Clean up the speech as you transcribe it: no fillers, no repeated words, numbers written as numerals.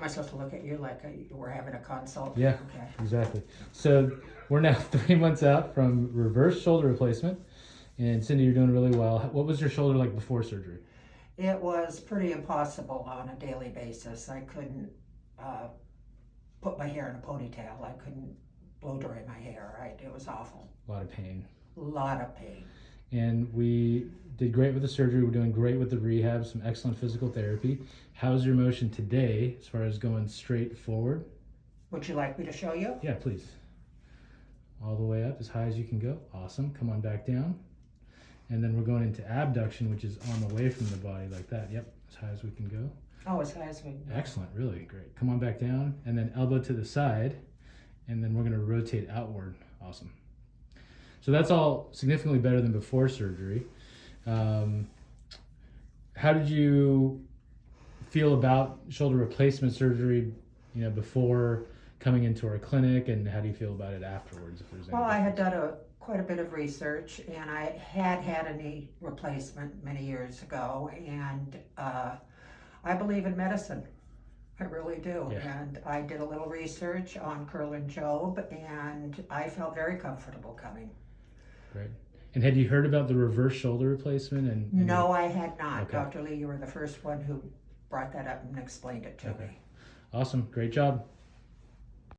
I supposed to look at you like we're having a consult? Yeah, Okay. exactly. So we're now 3 months out from reverse shoulder replacement. And Cindy, you're doing really well. What was your shoulder like before surgery? It was pretty impossible on a daily basis. I couldn't put my hair in a ponytail. I couldn't blow dry my hair. It was awful. A lot of pain. A lot of pain. And we did great with the surgery. We're doing great with the rehab, some excellent physical therapy. How's your motion today as far as going straight forward? Would you like me to show you? Yeah, please. All the way up as high as you can go. Awesome. Come on back down. And then we're going into abduction, which is arm away from the body like that. Yep, as high as we can go. Oh, as high as we can go. Excellent, really great. Come on back down, and then elbow to the side, and then we're gonna rotate outward. Awesome. So that's all significantly better than before surgery. How did you feel about shoulder replacement surgery, before coming into our clinic, and how do you feel about it afterwards? If there's any Well, I had difference? done quite a bit of research, and I had a knee replacement many years ago, and I believe in medicine. I really do. Yeah. And I did a little research on Curl and Job, and I felt very comfortable coming. Great. And had you heard about the reverse shoulder replacement? And No, I had not. Okay. Dr. Lee, you were the first one who brought that up and explained it to Okay. me. Awesome, great job.